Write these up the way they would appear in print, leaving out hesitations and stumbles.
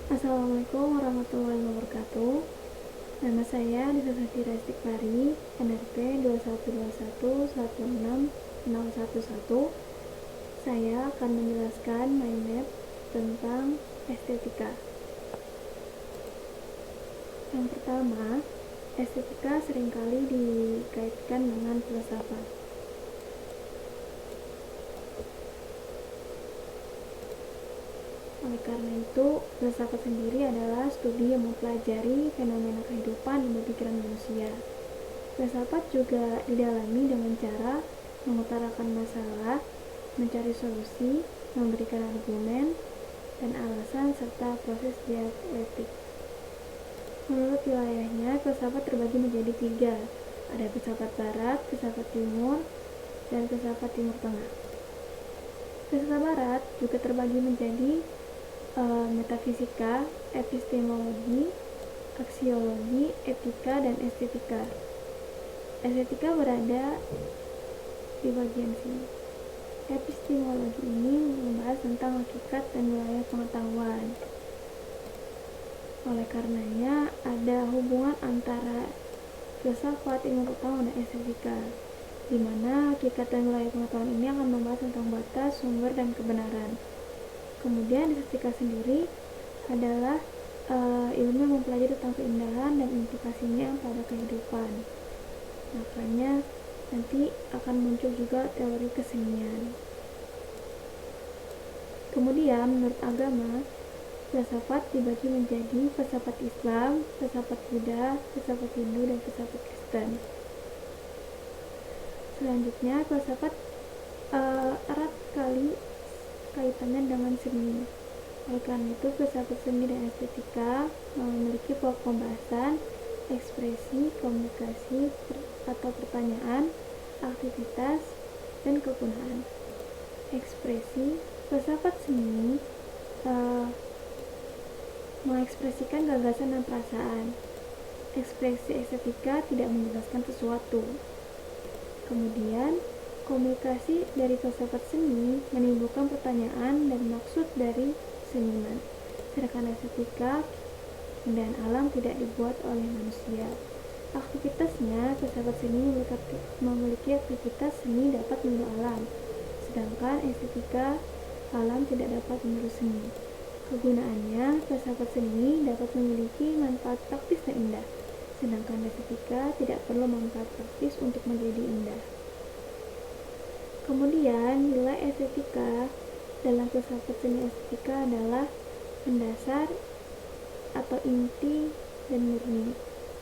Assalamualaikum warahmatullahi wabarakatuh. Nama saya Nisa Safira Istighfari, NRP 2121166011. Saya akan menjelaskan mind map tentang estetika. Yang pertama, estetika seringkali dikaitkan dengan filsafat. Oleh karena itu, filsafat sendiri adalah studi yang mempelajari fenomena kehidupan dan pemikiran manusia. Filsafat juga didalami dengan cara mengutarakan masalah, mencari solusi, memberikan argumen, dan alasan serta proses dialektik. Menurut wilayahnya, filsafat terbagi menjadi 3. Ada filsafat barat, filsafat timur, dan filsafat timur tengah. Filsafat barat juga terbagi menjadi metafisika, epistemologi, aksiologi, etika, dan estetika. Estetika berada di bagian sini. Epistemologi ini membahas tentang hakikat dan wilayah pengetahuan. Oleh karenanya, ada hubungan antara filsafat, ilmu pengetahuan, dan estetika, di mana hakikat dan wilayah pengetahuan ini akan membahas tentang batas, sumber, dan kebenaran. Kemudian estetika sendiri adalah ilmu yang mempelajari tentang keindahan dan implikasinya pada kehidupan. Makanya nanti akan muncul juga teori kesenian. Kemudian menurut agama, filsafat dibagi menjadi filsafat Islam, filsafat Buddha, filsafat Hindu, dan filsafat Kristen. Selanjutnya, filsafat erat sekali kaitannya dengan seni. Oleh karena itu, filsafat seni dan estetika memiliki pokok pembahasan, ekspresi, komunikasi, atau pertanyaan, aktivitas, dan kegunaan. Ekspresi, filsafat seni mengekspresikan gagasan dan perasaan. Ekspresi estetika tidak menjelaskan sesuatu. Kemudian, komunikasi dari filsafat seni menimbulkan pertanyaan dan maksud dari seniman. Sedangkan estetika, keindahan alam tidak dibuat oleh manusia. Aktivitasnya, filsafat seni memiliki aktivitas seni dapat meniru alam, sedangkan estetika alam tidak dapat meniru seni. Kegunaannya, filsafat seni dapat memiliki manfaat praktis dan indah, sedangkan estetika tidak perlu manfaat praktis untuk menjadi indah. Kemudian, nilai estetika dalam filsafat seni estetika adalah mendasar atau inti dan murni,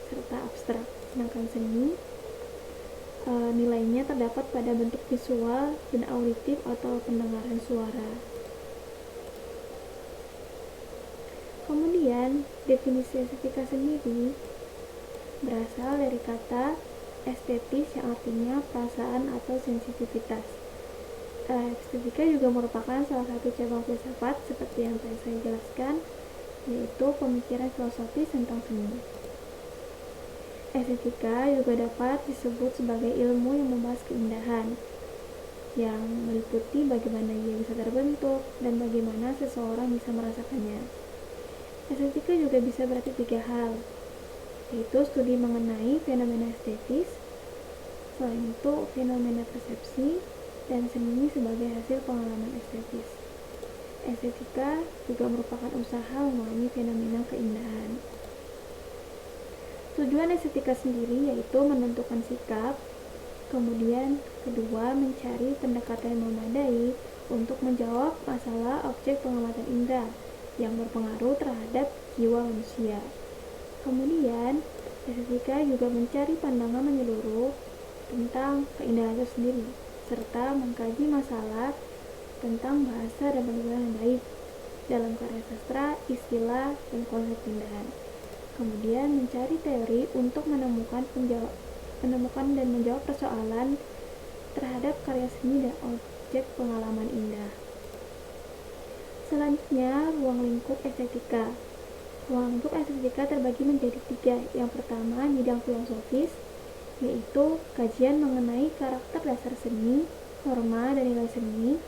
serta abstrak. Sedangkan seni nilainya terdapat pada bentuk visual dan auditif atau pendengaran suara. Kemudian, definisi estetika sendiri berasal dari kata estetis yang artinya perasaan atau sensitivitas. Estetika juga merupakan salah satu cabang filsafat seperti yang tadi saya jelaskan, yaitu pemikiran filosofis tentang seni. Estetika juga dapat disebut sebagai ilmu yang membahas keindahan, yang meliputi bagaimana ia bisa terbentuk dan bagaimana seseorang bisa merasakannya. Estetika juga bisa berarti 3 hal, yaitu studi mengenai fenomena estetis, selain itu fenomena persepsi, dan seni sebagai hasil pengalaman estetis. Estetika juga merupakan usaha memahami fenomena keindahan. Tujuan estetika sendiri yaitu menentukan sikap, kemudian kedua mencari pendekatan yang memadai untuk menjawab masalah objek pengamatan indera yang berpengaruh terhadap jiwa manusia. Kemudian, estetika juga mencari pandangan menyeluruh tentang keindahan itu sendiri, serta mengkaji masalah tentang bahasa dan penulisan yang baik dalam karya sastra, istilah, dan konsep keindahan. Kemudian mencari teori untuk menemukan dan menjawab persoalan terhadap karya seni dan objek pengalaman indah. Selanjutnya, ruang lingkup estetika. Ruang lingkup estetika terbagi menjadi 3. Yang pertama, bidang filosofis, yaitu kajian mengenai karakter dasar seni, norma dan nilai seni.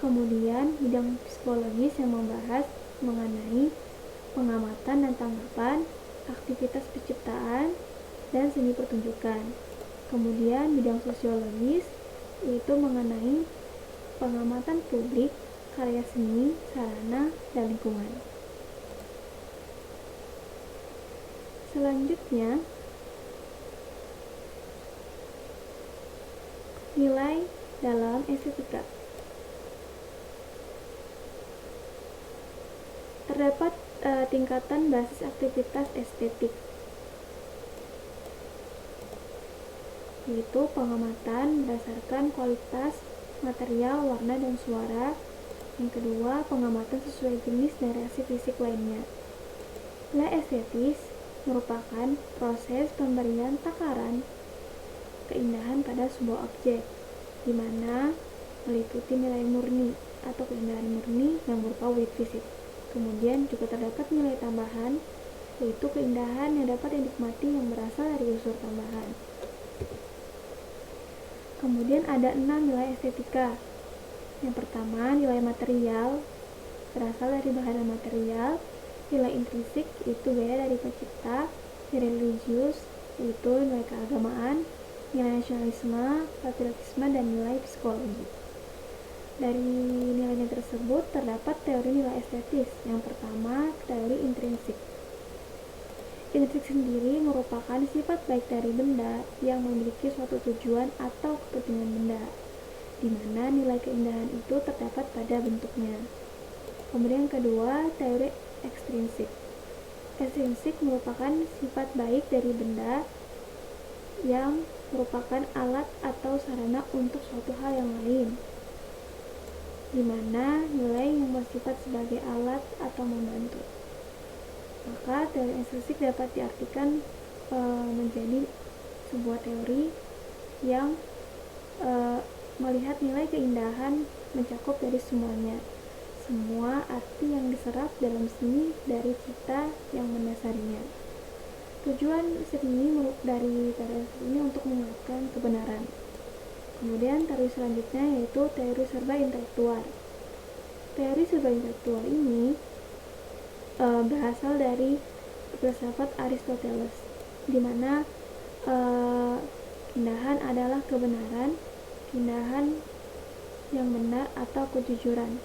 Kemudian, bidang psikologis yang membahas mengenai perlengkapan, aktivitas penciptaan, dan seni pertunjukan. Kemudian bidang sosiologis yaitu mengenai pengamatan publik, karya seni, sarana, dan lingkungan. Selanjutnya, nilai dalam estetika. Terdapat tingkatan basis aktivitas estetik, yaitu pengamatan berdasarkan kualitas material, warna, dan suara. Yang kedua, pengamatan sesuai jenis dan reaksi fisik lainnya. Nilai estetis merupakan proses pemberian takaran keindahan pada sebuah objek, di mana meliputi nilai murni atau keindahan murni yang berupa wujud fisik. Kemudian juga terdapat nilai tambahan, yaitu keindahan yang dapat dinikmati yang berasal dari unsur tambahan. Kemudian ada 6 nilai estetika. Yang pertama, nilai material berasal dari bahan material. Nilai intrinsik yaitu gaya dari pencipta. Nilai religius yaitu nilai keagamaan. Nilai nasionalisme, patriotisme, dan nilai psikologi. Dari nilai tersebut terdapat teori nilai estetis. Yang pertama, teori intrinsik. Intrinsik sendiri merupakan sifat baik dari benda yang memiliki suatu tujuan atau kepentingan benda, di mana nilai keindahan itu terdapat pada bentuknya. Kemudian kedua, teori ekstrinsik. Ekstrinsik merupakan sifat baik dari benda yang merupakan alat atau sarana untuk suatu hal yang lain, di mana nilai yang bersifat sebagai alat atau membantu. Maka teori ekstrinsik dapat diartikan menjadi sebuah teori yang melihat nilai keindahan mencakup dari semuanya, semua arti yang diserap dalam seni dari cipta yang mendasarinya. Tujuan seni dari teori ini untuk menguatkan kebenaran. Kemudian teori selanjutnya yaitu teori serba intelektual. Teori serba intelektual ini berasal dari filsafat Aristoteles, di mana keindahan adalah kebenaran, keindahan yang benar atau kejujuran.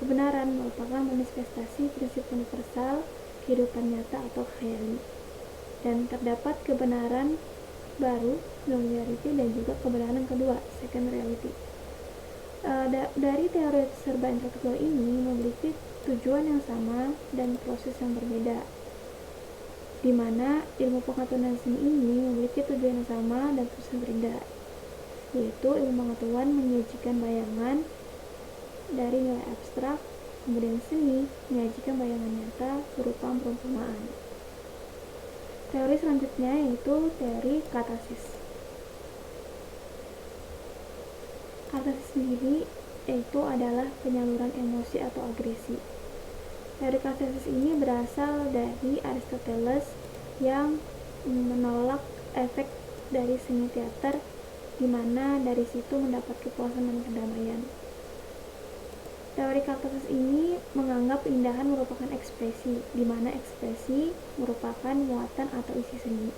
Kebenaran merupakan manifestasi prinsip universal kehidupan nyata atau khayali, dan terdapat kebenaran baru, singularity, dan juga kebenaran kedua, second reality. Dari teori serba intelektual ini memiliki tujuan yang sama dan proses yang berbeda, di mana ilmu pengetahuan seni ini memiliki tujuan yang sama dan proses yang berbeda, yaitu ilmu pengetahuan menyajikan bayangan dari nilai abstrak, kemudian seni menyajikan bayangan nyata berupa perumpamaan. Teori selanjutnya yaitu teori katarsis. Katarsis sendiri yaitu adalah penyaluran emosi atau agresi. Teori katarsis ini berasal dari Aristoteles yang menolak efek dari seni teater, di mana dari situ mendapat kepuasan dan kedamaian. Teori katarsis ini menganggap keindahan merupakan ekspresi, di mana ekspresi merupakan muatan atau isi seni.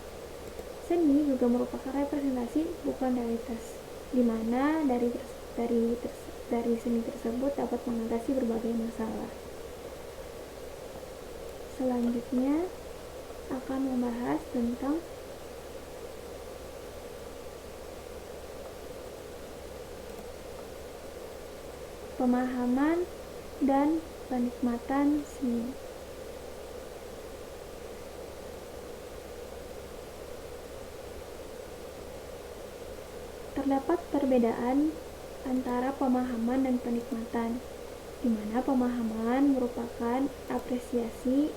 Seni juga merupakan representasi, bukan realitas, di mana dari seni tersebut dapat mengatasi berbagai masalah. Selanjutnya akan membahas tentang pemahaman dan penikmatan seni. Terdapat perbedaan antara pemahaman dan penikmatan, di mana pemahaman merupakan apresiasi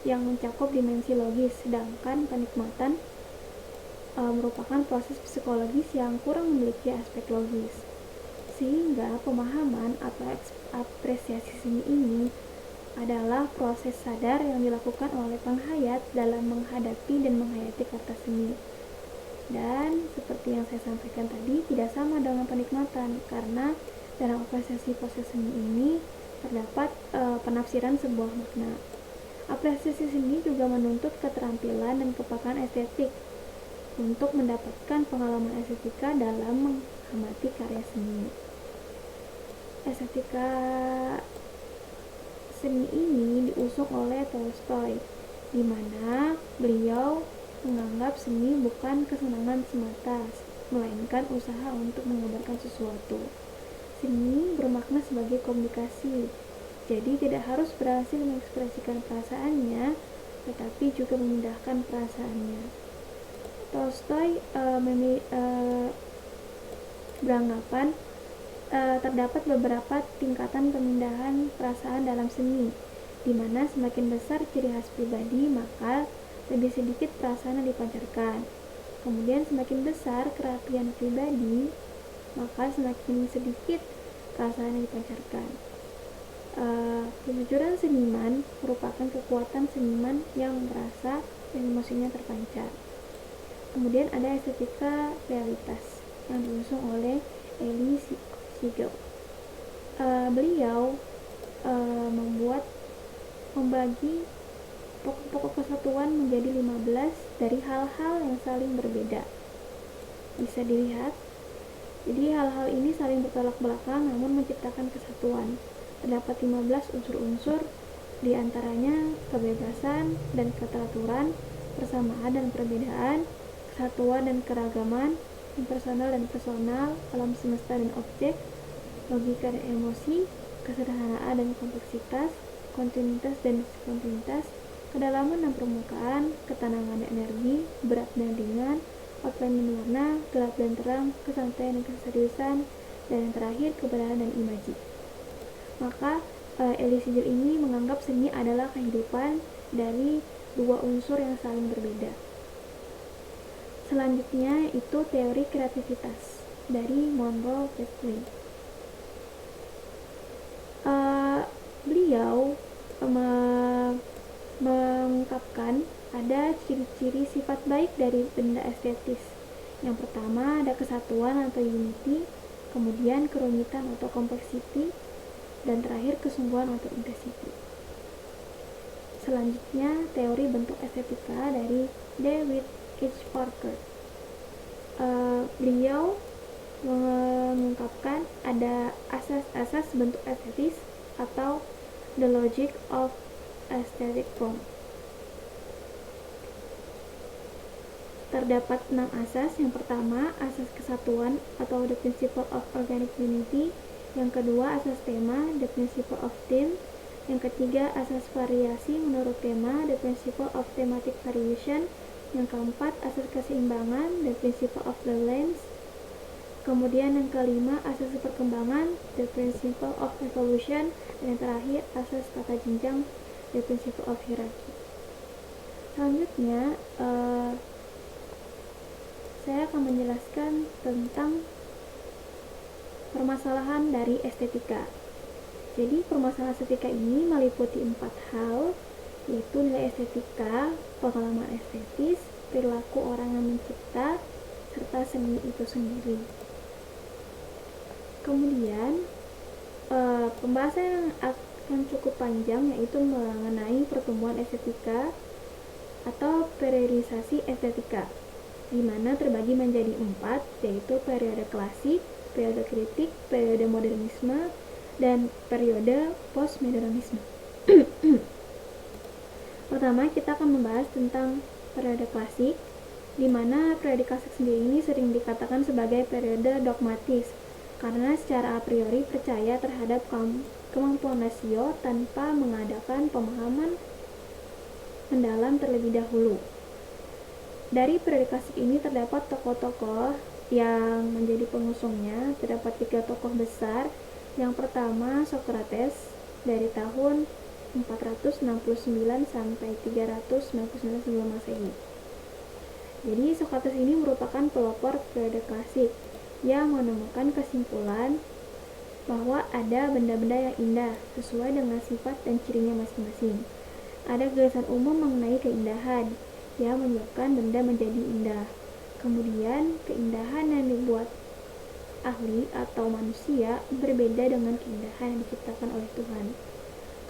yang mencakup dimensi logis, sedangkan penikmatan merupakan proses psikologis yang kurang memiliki aspek logis. Sehingga pemahaman atau apresiasi seni ini adalah proses sadar yang dilakukan oleh penghayat dalam menghadapi dan menghayati karya seni. Dan seperti yang saya sampaikan tadi, tidak sama dengan penikmatan, karena dalam apresiasi proses seni ini terdapat penafsiran sebuah makna. Apresiasi seni juga menuntut keterampilan dan kepekaan estetik untuk mendapatkan pengalaman estetika dalam mengamati karya seni. Estetika seni ini diusung oleh Tolstoy, di mana beliau menganggap seni bukan kesenangan semata, melainkan usaha untuk menggambarkan sesuatu. Seni bermakna sebagai komunikasi, jadi tidak harus berhasil mengekspresikan perasaannya, tetapi juga memindahkan perasaannya. Tolstoy beranggapan terdapat beberapa tingkatan pemindahan perasaan dalam seni, di mana semakin besar ciri khas pribadi, maka lebih sedikit perasaan yang dipancarkan. Kemudian semakin besar kerapian pribadi, maka semakin sedikit perasaan yang dipancarkan. Kejujuran seniman merupakan kekuatan seniman yang merasa dan emosinya terpancar. Kemudian ada estetika realitas yang diusung oleh Elie Siegel. Beliau membagi pokok-pokok kesatuan menjadi 15 dari hal-hal yang saling berbeda. Bisa dilihat, jadi hal-hal ini saling bertolak belakang namun menciptakan kesatuan. Terdapat 15 unsur-unsur, diantaranya kebebasan dan keteraturan, persamaan dan perbedaan, kesatuan dan keragaman, impersonal dan personal, alam semesta dan objek, logika dan emosi, kesederhanaan dan kompleksitas, kontinuitas dan diskontinuitas, kedalaman dan permukaan, ketenangan dan energi, berat dan ringan, outline dan warna, gelap dan terang, kesantuan dan keseriusan, dan yang terakhir kebenaran dan imaji. Maka Elie Siegel ini menganggap seni adalah kehidupan dari dua unsur yang saling berbeda. Selanjutnya itu teori kreativitas dari Monroe Westlake. Beliau mengungkapkan ada ciri-ciri sifat baik dari benda estetis. Yang pertama ada kesatuan atau unity, kemudian kerumitan atau complexity, dan terakhir kesungguhan atau intensity. Selanjutnya teori bentuk estetika dari David H. Parker. Beliau mengungkapkan ada asas-asas bentuk estetis atau the logic of aesthetic form. Terdapat 6 asas. Yang pertama, asas kesatuan atau the principle of organic unity. Yang kedua, asas tema, the principle of theme. Yang ketiga, asas variasi menurut tema, the principle of thematic variation. Yang keempat, asas keseimbangan, the principle of balance. Kemudian yang kelima, asas perkembangan, the principle of evolution. Dan yang terakhir, asas tata jenjang, the principle of hierarchy. Selanjutnya, saya akan menjelaskan tentang permasalahan dari estetika. Jadi permasalahan estetika ini meliputi 4 hal, yaitu nilai estetika, pengalaman estetis, perilaku orang yang mencipta, serta seni itu sendiri. Kemudian pembahasan yang akan cukup panjang yaitu mengenai pertumbuhan estetika atau periodisasi estetika, di mana terbagi menjadi 4, yaitu periode klasik, periode kritik, periode modernisme, dan periode postmodernisme. Pertama, kita akan membahas tentang periode klasik, di mana periode klasik sendiri ini sering dikatakan sebagai periode dogmatis, karena secara a priori percaya terhadap kemampuan rasio tanpa mengadakan pemahaman mendalam terlebih dahulu. Dari periode klasik ini terdapat tokoh-tokoh yang menjadi pengusungnya. Terdapat 3 tokoh besar. Yang pertama Socrates dari tahun 469 sampai 399 sebelum Masehi. Jadi Socrates ini merupakan pelopor periode klasik yang menemukan kesimpulan bahwa ada benda-benda yang indah sesuai dengan sifat dan cirinya masing-masing. Ada gagasan umum mengenai keindahan yang menyebabkan benda menjadi indah. Kemudian keindahan yang dibuat ahli atau manusia berbeda dengan keindahan yang diciptakan oleh Tuhan.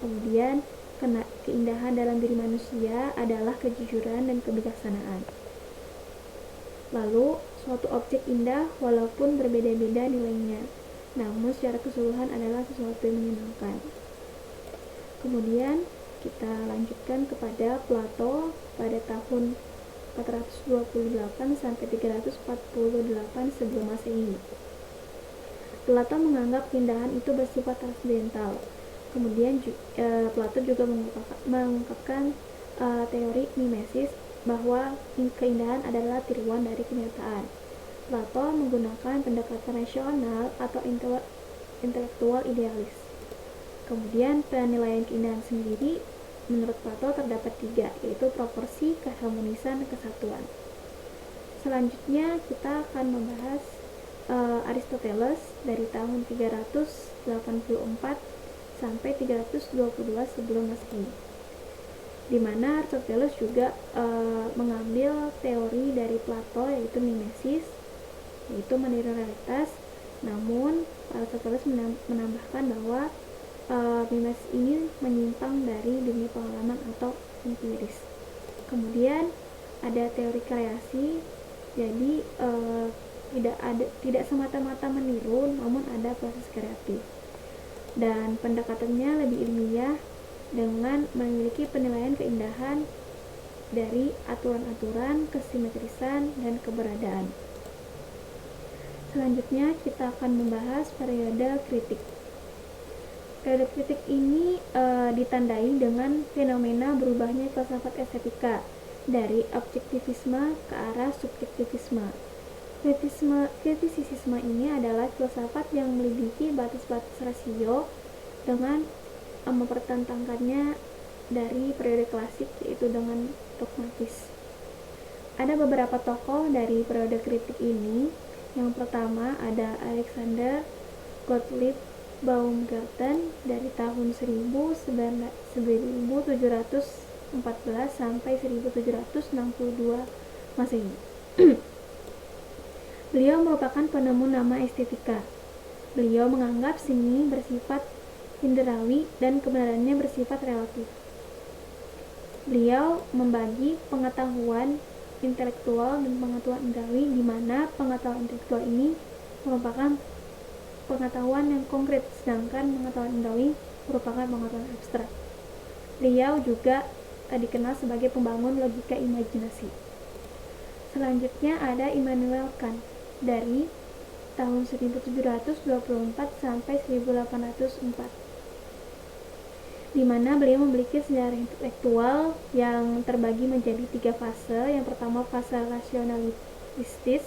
Kemudian keindahan dalam diri manusia adalah kejujuran dan kebijaksanaan. Lalu, suatu objek indah walaupun berbeda-beda nilainya, namun secara keseluruhan adalah sesuatu yang menyenangkan. Kemudian kita lanjutkan kepada Plato pada tahun 428 sampai 348 sebelum Masehi. Plato menganggap keindahan itu bersifat transendental. Kemudian Plato juga mengungkapkan teori mimesis bahwa keindahan adalah tiruan dari kenyataan. Plato menggunakan pendekatan rasional atau intelektual idealis. Kemudian penilaian keindahan sendiri menurut Plato terdapat 3, yaitu proporsi, keharmonisan, dan kesatuan. Selanjutnya kita akan membahas Aristoteles dari tahun 384 sampai 322 sebelum Masehi, di mana Aristoteles juga mengambil teori dari Plato, yaitu mimesis, yaitu meniru realitas. Namun Aristoteles menambahkan bahwa mimesis ini menyimpang dari dunia pengalaman atau empiris. Kemudian ada teori kreasi, jadi tidak semata-mata meniru, namun ada proses kreatif. Dan pendekatannya lebih ilmiah dengan memiliki penilaian keindahan dari aturan-aturan, kesimetrisan, dan keberadaan. Selanjutnya kita akan membahas periode kritik. Periode kritik ini ditandai dengan fenomena berubahnya filsafat estetika dari objektivisme ke arah subjektivisme. Kritisisme ini adalah filsafat yang melebihi batas-batas rasio dengan mempertentangkannya dari periode klasik, yaitu dengan dogmatis. Ada beberapa tokoh dari periode kritik ini. Yang pertama ada Alexander Gottlieb Baumgarten dari tahun 1714 sampai 1762 Masehi. Beliau merupakan penemu nama estetika. Beliau menganggap seni bersifat inderawi dan kebenarannya bersifat relatif. Beliau membagi pengetahuan intelektual dan pengetahuan inderawi, di mana pengetahuan intelektual ini merupakan pengetahuan yang konkret, sedangkan pengetahuan inderawi merupakan pengetahuan abstrak. Beliau juga dikenal sebagai pembangun logika imajinasi. Selanjutnya ada Immanuel Kant dari tahun 1724 sampai 1804, di mana beliau memiliki sejarah intelektual yang terbagi menjadi 3 fase. Yang pertama fase rasionalistis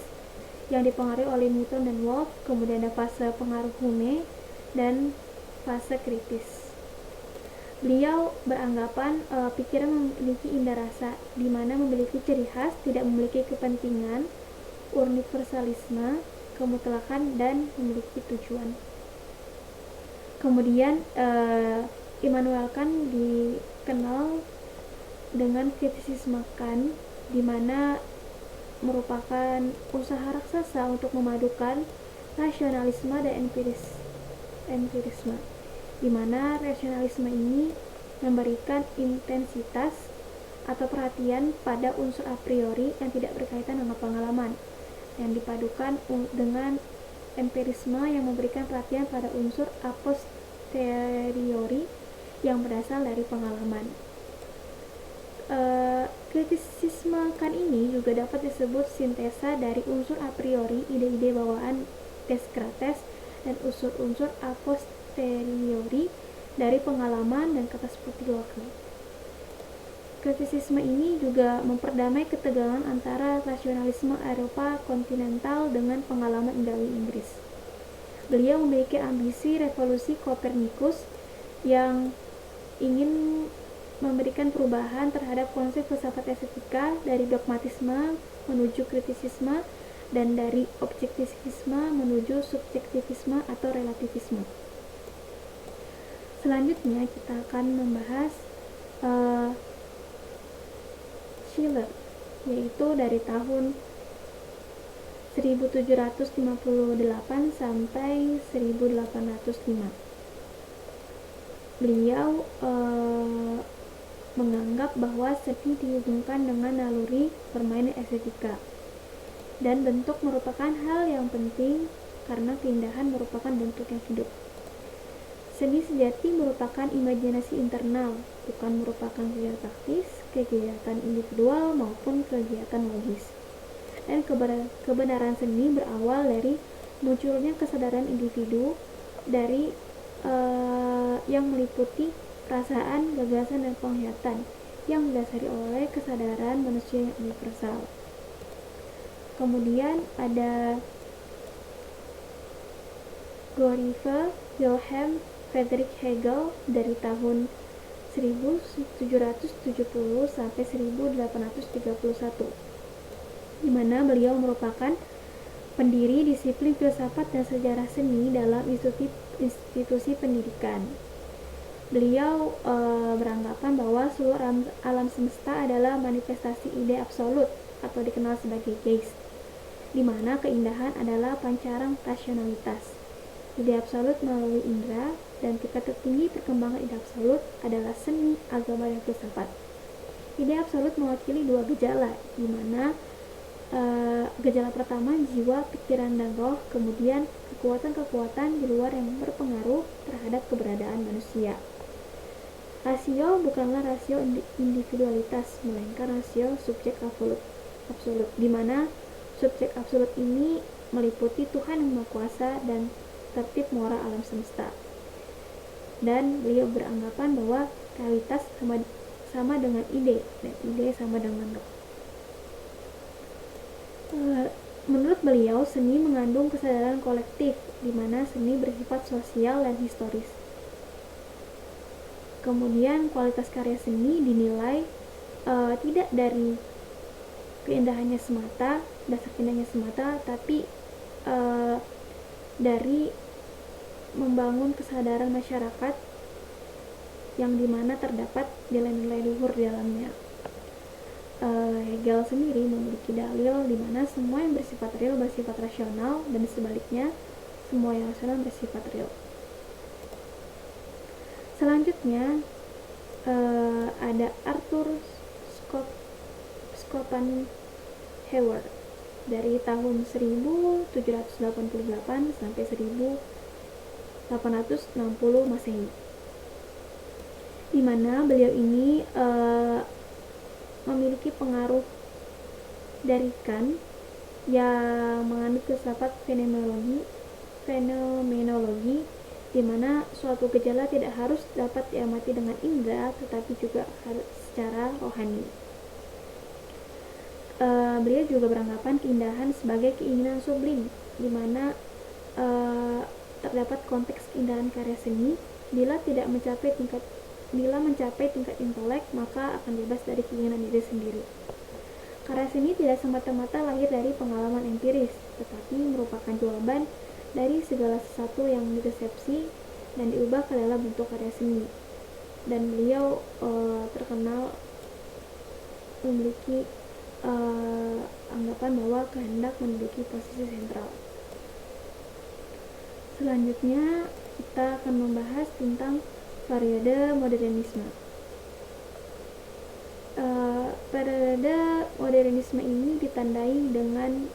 yang dipengaruhi oleh Newton dan Wolff, kemudian ada fase pengaruh Hume, dan fase kritis. Beliau beranggapan pikiran memiliki indah rasa, di mana memiliki ciri khas, tidak memiliki kepentingan, universalisme, kemutlakan, dan memiliki tujuan. Kemudian Immanuel Kant dikenal dengan kritisisme Kant, di mana merupakan usaha raksasa untuk memadukan rasionalisme dan empirisme, di mana rasionalisme ini memberikan intensitas atau perhatian pada unsur a priori yang tidak berkaitan dengan pengalaman, yang dipadukan dengan empirisme yang memberikan perhatian pada unsur a posteriori yang berasal dari pengalaman. Kritisisme Kant ini juga dapat disebut sintesa dari unsur a priori, ide-ide bawaan Descartes, dan unsur-unsur a posteriori dari pengalaman dan kata seperti Locke. Kritisisme ini juga memperdamai ketegangan antara rasionalisme Eropa kontinental dengan pengalaman indahwi Inggris. Beliau memiliki ambisi revolusi Kopernikus yang ingin memberikan perubahan terhadap konsep filsafat estetika dari dogmatisme menuju kritisisme dan dari objektivisme menuju subjektivisme atau relativisme. Selanjutnya kita akan membahas Schiller, yaitu dari tahun 1758 sampai 1805. beliau menganggap bahwa seni dihubungkan dengan naluri permainan estetika, dan bentuk merupakan hal yang penting karena keindahan merupakan bentuk yang hidup. Seni sejati merupakan imajinasi internal, bukan merupakan kegiatan praktis, kegiatan individual maupun kegiatan logis. Dan kebenaran seni berawal dari munculnya kesadaran individu dari yang meliputi perasaan, gagasan, dan penglihatan yang didasari oleh kesadaran manusia yang universal. Kemudian ada Gottfried Wilhelm Friedrich Hegel dari tahun 1770 sampai 1831, di mana beliau merupakan pendiri disiplin filsafat dan sejarah seni dalam institusi pendidikan. Beliau beranggapan bahwa seluruh alam semesta adalah manifestasi ide absolut atau dikenal sebagai Geist, di mana keindahan adalah pancaran rasionalitas. Ide absolut melalui indera, dan tingkat tertinggi perkembangan ide absolut adalah seni, agama, dan filsafat. Ide absolut mewakili dua gejala, di mana gejala pertama jiwa, pikiran, dan roh, kemudian kekuatan-kekuatan di luar yang berpengaruh terhadap keberadaan manusia. Rasio bukanlah rasio individualitas, melainkan rasio subjek absolut, di mana subjek absolut ini meliputi Tuhan yang Maha Kuasa dan tertib moral alam semesta. Dan beliau beranggapan bahwa realitas sama dengan ide, dan ide sama dengan roh. Menurut beliau, seni mengandung kesadaran kolektif, di mana seni bersifat sosial dan historis. Kemudian kualitas karya seni dinilai tidak dari keindahannya semata, dasar keindahannya semata, tapi dari membangun kesadaran masyarakat yang dimana terdapat nilai-nilai luhur di dalamnya. Hegel sendiri memiliki dalil di mana semua yang bersifat real bersifat rasional, dan sebaliknya semua yang rasional bersifat real. Selanjutnya ada Arthur Schopenhauer dari tahun 1788 sampai 1860 Masehi, di mana beliau ini memiliki pengaruh dari Kant yang mengandung filsafat fenomenologi, di mana suatu gejala tidak harus dapat diamati dengan indera, tetapi juga harus secara rohani. Beliau juga beranggapan keindahan sebagai keinginan sublim, di mana terdapat konteks keindahan karya seni. Bila mencapai tingkat intelek, maka akan bebas dari keinginan diri sendiri. Karya seni tidak semata-mata lahir dari pengalaman empiris, tetapi merupakan jawaban dari segala sesuatu yang diresepsi dan diubah ke dalam bentuk karya seni. Dan beliau terkenal memiliki anggapan bahwa kehendak memiliki posisi sentral. Selanjutnya kita akan membahas tentang periode modernisme. Periode modernisme ini ditandai dengan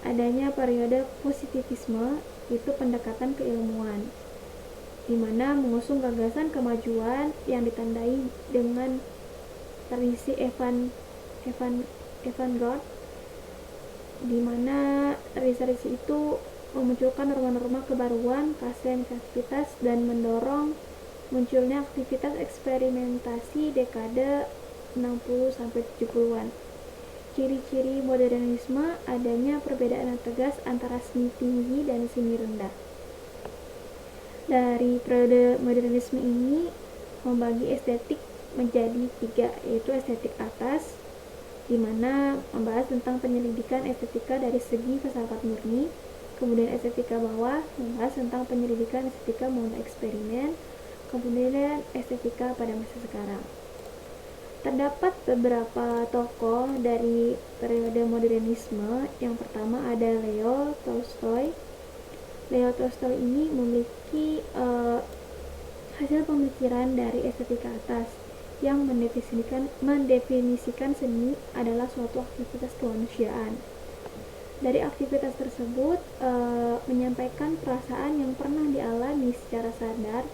adanya periode positivisme, itu pendekatan keilmuan, di mana mengusung gagasan kemajuan yang ditandai dengan tradisi avant-garde, di mana tradisi itu memunculkan norma-norma kebaruan, kreativitas, dan mendorong munculnya aktivitas eksperimentasi dekade 60-70-an. Ciri-ciri modernisme adanya perbedaan yang tegas antara seni tinggi dan seni rendah. Dari periode modernisme ini membagi estetik menjadi 3, yaitu estetik atas, di mana membahas tentang penyelidikan estetika dari segi filsafat murni. Kemudian estetika bawah membahas tentang penyelidikan estetika melalui eksperimen. Kemudian estetika pada masa sekarang. Terdapat beberapa tokoh dari periode modernisme. Yang pertama ada Leo Tolstoy, Leo Tolstoy ini memiliki hasil pemikiran dari estetika atas yang mendefinisikan seni adalah suatu aktivitas kemanusiaan. Dari aktivitas tersebut menyampaikan perasaan yang pernah dialami secara sadar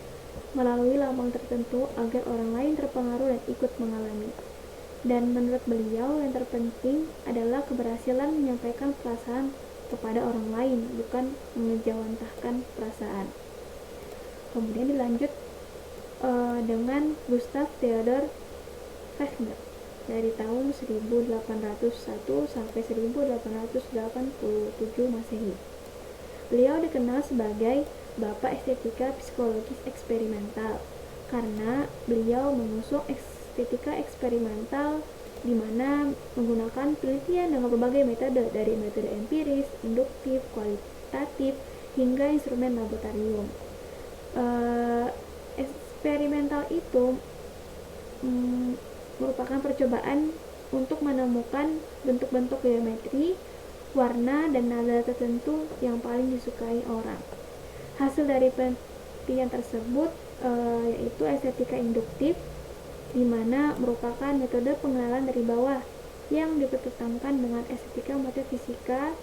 melalui lambang tertentu agar orang lain terpengaruh dan ikut mengalami. Dan menurut beliau yang terpenting adalah keberhasilan menyampaikan perasaan kepada orang lain, bukan mengejawantahkan perasaan. Kemudian dilanjut dengan Gustav Theodor Fechner dari tahun 1801 sampai 1887 Masehi. Beliau dikenal sebagai Bapak Estetika Psikologis Eksperimental karena beliau mengusung estetika eksperimental di mana menggunakan penelitian dengan berbagai metode dari metode empiris, induktif, kualitatif, hingga instrumen laboratorium. Eksperimental itu merupakan percobaan untuk menemukan bentuk-bentuk geometri, warna, dan nada tertentu yang paling disukai orang. Hasil dari penelitian tersebut yaitu estetika induktif, di mana merupakan metode pengenalan dari bawah yang dipertentangkan dengan estetika metafisika,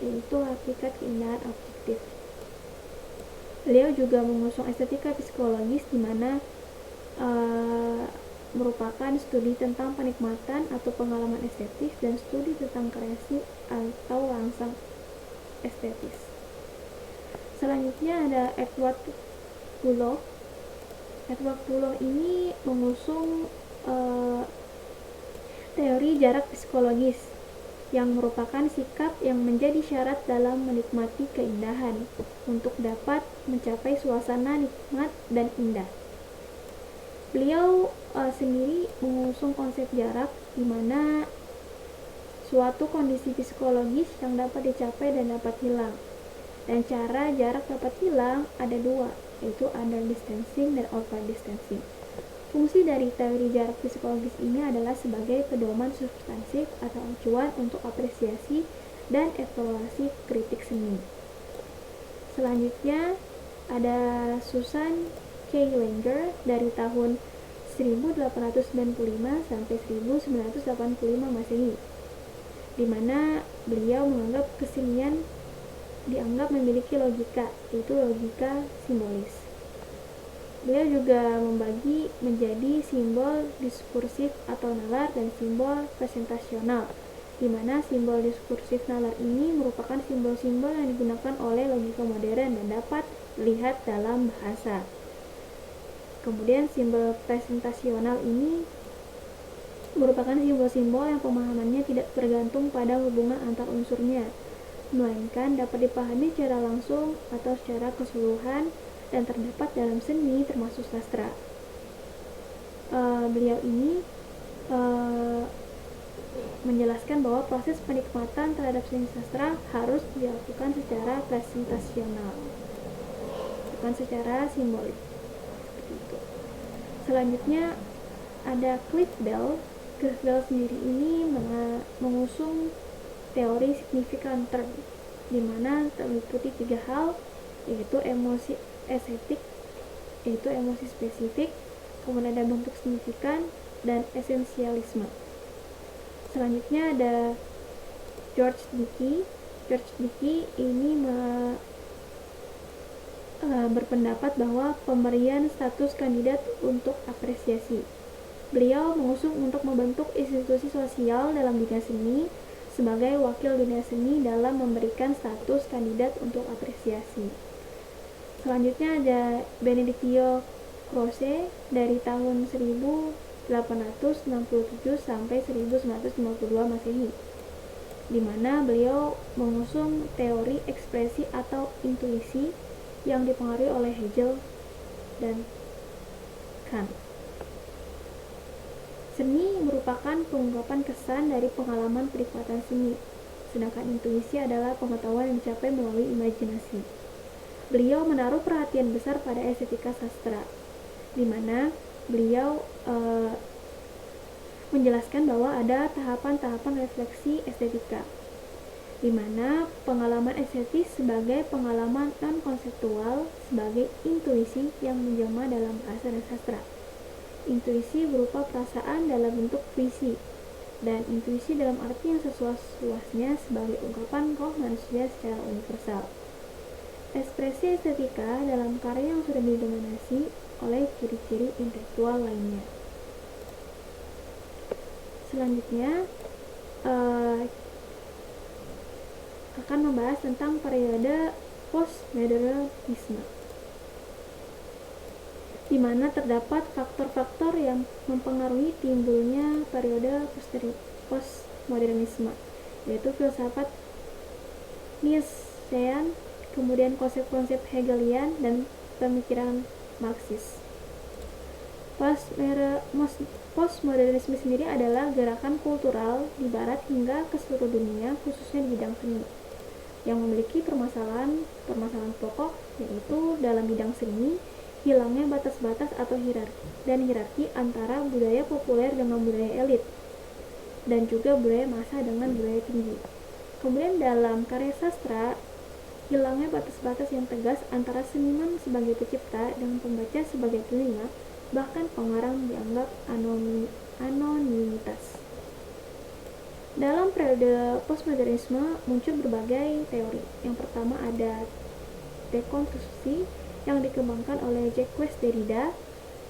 yaitu hakikat keindahan objektif. Beliau juga mengusung estetika psikologis di mana merupakan studi tentang penikmatan atau pengalaman estetis dan studi tentang kreasi atau rangsang estetis. Selanjutnya ada Edward Pullo. Edward Pullo ini mengusung teori jarak psikologis yang merupakan sikap yang menjadi syarat dalam menikmati keindahan untuk dapat mencapai suasana nikmat dan indah. Beliau sendiri mengusung konsep jarak di mana suatu kondisi psikologis yang dapat dicapai dan dapat hilang. Dan cara jarak dapat hilang ada dua, yaitu under distancing dan over distancing. Fungsi dari teori jarak psikologis ini adalah sebagai pedoman substansif atau acuan untuk apresiasi dan evaluasi kritik seni. Selanjutnya ada Susan K. Langer dari tahun 1895 sampai 1985 Masehi, di mana beliau menganggap kesenian dianggap memiliki logika, yaitu logika simbolis. Beliau juga membagi menjadi simbol diskursif atau nalar dan simbol presentasional, di mana simbol diskursif nalar ini merupakan simbol-simbol yang digunakan oleh logika modern dan dapat dilihat dalam bahasa. Kemudian simbol presentasional ini merupakan simbol-simbol yang pemahamannya tidak tergantung pada hubungan antar unsurnya, melainkan dapat dipahami secara langsung atau secara keseluruhan dan terdapat dalam seni termasuk sastra. Beliau ini menjelaskan bahwa proses penikmatan terhadap seni sastra harus dilakukan secara presentasional, bukan secara simbolik. Seperti itu. Selanjutnya ada Cliff Bell. Cliff Bell sendiri ini mengusung teori significant term, di mana terliputi tiga hal, yaitu emosi estetik, yaitu emosi spesifik, kemudian ada bentuk signifikan, dan esensialisme. Selanjutnya ada George Dickey. George Dickey ini berpendapat bahwa pemberian status kandidat untuk apresiasi. Beliau mengusung untuk membentuk institusi sosial dalam dunia seni sebagai wakil dunia seni dalam memberikan status kandidat untuk apresiasi. Selanjutnya ada Benedictio Croce dari tahun 1867 sampai 1952 Masehi, di mana beliau mengusung teori ekspresi atau intuisi yang dipengaruhi oleh Hegel dan Kant. Seni merupakan pengungkapan kesan dari pengalaman penikmatan seni, sedangkan intuisi adalah pengetahuan yang dicapai melalui imajinasi. Beliau menaruh perhatian besar pada estetika sastra, di mana beliau menjelaskan bahwa ada tahapan-tahapan refleksi estetika. di mana pengalaman estetis sebagai pengalaman non-konseptual sebagai intuisi yang menjelma dalam bahasa dan sastra. Intuisi berupa perasaan dalam bentuk puisi, dan intuisi dalam arti yang seluas-luasnya sebagai ungkapan roh manusia secara universal. Ekspresi estetika dalam karya yang sudah didominasi oleh ciri-ciri intelektual lainnya. Selanjutnya akan membahas tentang periode postmodernisme, di mana terdapat faktor-faktor yang mempengaruhi timbulnya periode postmodernisme, yaitu filsafat Nietzschean, kemudian konsep-konsep Hegelian, dan pemikiran Marxis. Postmodernisme sendiri adalah gerakan kultural di barat hingga ke seluruh dunia, khususnya di bidang seni, yang memiliki permasalahan pokok, yaitu dalam bidang seni hilangnya batas-batas atau hierarki antara budaya populer dengan budaya elit, dan juga budaya massa dengan budaya tinggi. Kemudian dalam karya sastra, hilangnya batas-batas yang tegas antara seniman sebagai pencipta dengan pembaca sebagai penerima, bahkan pengarang dianggap anonimitas. Dalam periode postmodernisme muncul berbagai teori. Yang pertama ada dekonstruksi yang dikembangkan oleh Jacques Derrida,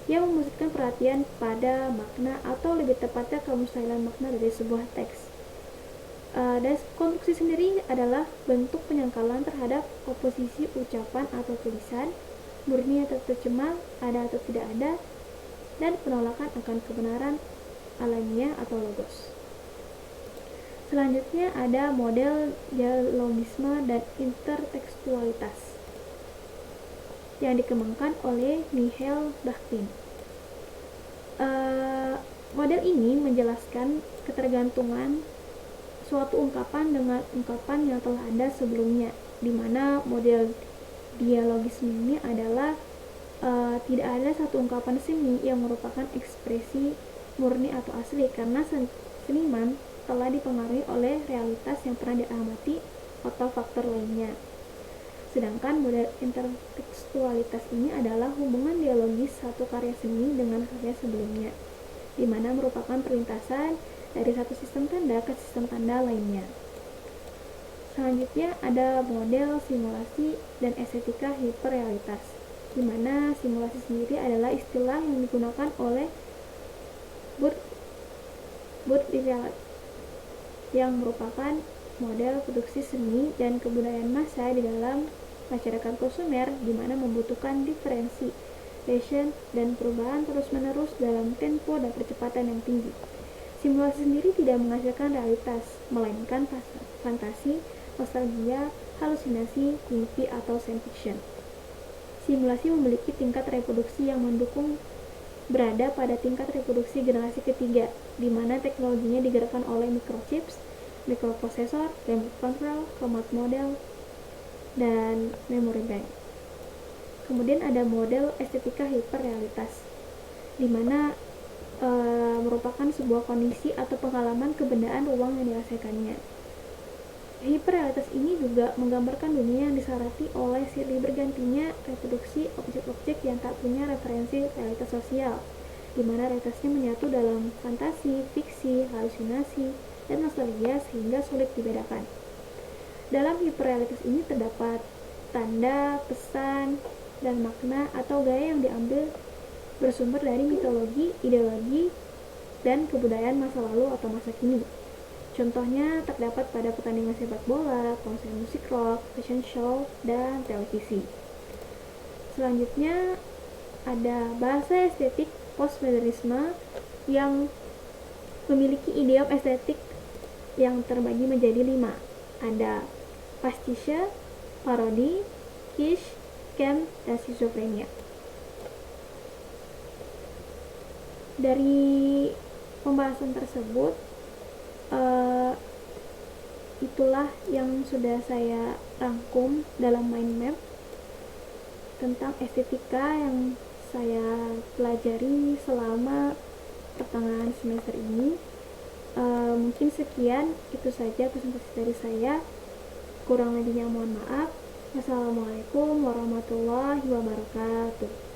yang memusatkan perhatian pada makna atau lebih tepatnya kemustahilan makna dari sebuah teks. Dekonstruksi sendiri adalah bentuk penyangkalan terhadap komposisi ucapan atau tulisan, murni atau tercemar, ada atau tidak ada, dan penolakan akan kebenaran alamiah atau logos. Selanjutnya ada model dialogisme dan intertekstualitas yang dikembangkan oleh Michael Bakhtin. Model ini menjelaskan ketergantungan suatu ungkapan dengan ungkapan yang telah ada sebelumnya, di mana model dialogisme ini adalah tidak ada satu ungkapan seni yang merupakan ekspresi murni atau asli, karena seniman telah dipengaruhi oleh realitas yang pernah diamati atau faktor lainnya. Sedangkan model intertekstualitas ini adalah hubungan dialogis satu karya seni dengan karya sebelumnya, di mana merupakan perlintasan dari satu sistem tanda ke sistem tanda lainnya. Selanjutnya ada model simulasi dan estetika hiperrealitas, di mana simulasi sendiri adalah istilah yang digunakan oleh Baudrillard, yang merupakan model produksi seni dan kebudayaan massa di dalam masyarakat konsumer, di mana membutuhkan differentiation dan perubahan terus-menerus dalam tempo dan percepatan yang tinggi. Simulasi sendiri tidak menghasilkan realitas, melainkan fantasi, nostalgia, halusinasi, mimpi, atau science fiction. Simulasi memiliki tingkat reproduksi yang mendukung berada pada tingkat reproduksi generasi ketiga, di mana teknologinya digerakkan oleh microchips, mikroprosesor, remote control, remote model, dan memory bank. Kemudian ada model estetika hiperrealitas, di mana merupakan sebuah kondisi atau pengalaman kebendaan ruang yang dirasakannya. Hiperrealitas ini juga menggambarkan dunia yang disarati oleh silih bergantinya reproduksi objek-objek yang tak punya referensi realitas sosial, di mana realitasnya menyatu dalam fantasi, fiksi, halusinasi, dan nostalgia sehingga sulit dibedakan. Dalam hiperrealitas ini terdapat tanda, pesan, dan makna atau gaya yang diambil bersumber dari mitologi, ideologi, dan kebudayaan masa lalu atau masa kini. Contohnya terdapat pada pertandingan sepak bola, konser musik rock, fashion show, dan televisi. Selanjutnya ada bahasa estetik postmodernisme yang memiliki idiom estetik yang terbagi menjadi 5. Ada pastiche, parodi, kitsch, scam, dan schizophrenia. Dari pembahasan tersebut, itulah yang sudah saya rangkum dalam mind map tentang estetika yang saya pelajari selama pertengahan semester ini. Mungkin sekian, itu saja presentasi dari saya. Kurang lebihnya mohon maaf. Wassalamualaikum warahmatullahi wabarakatuh.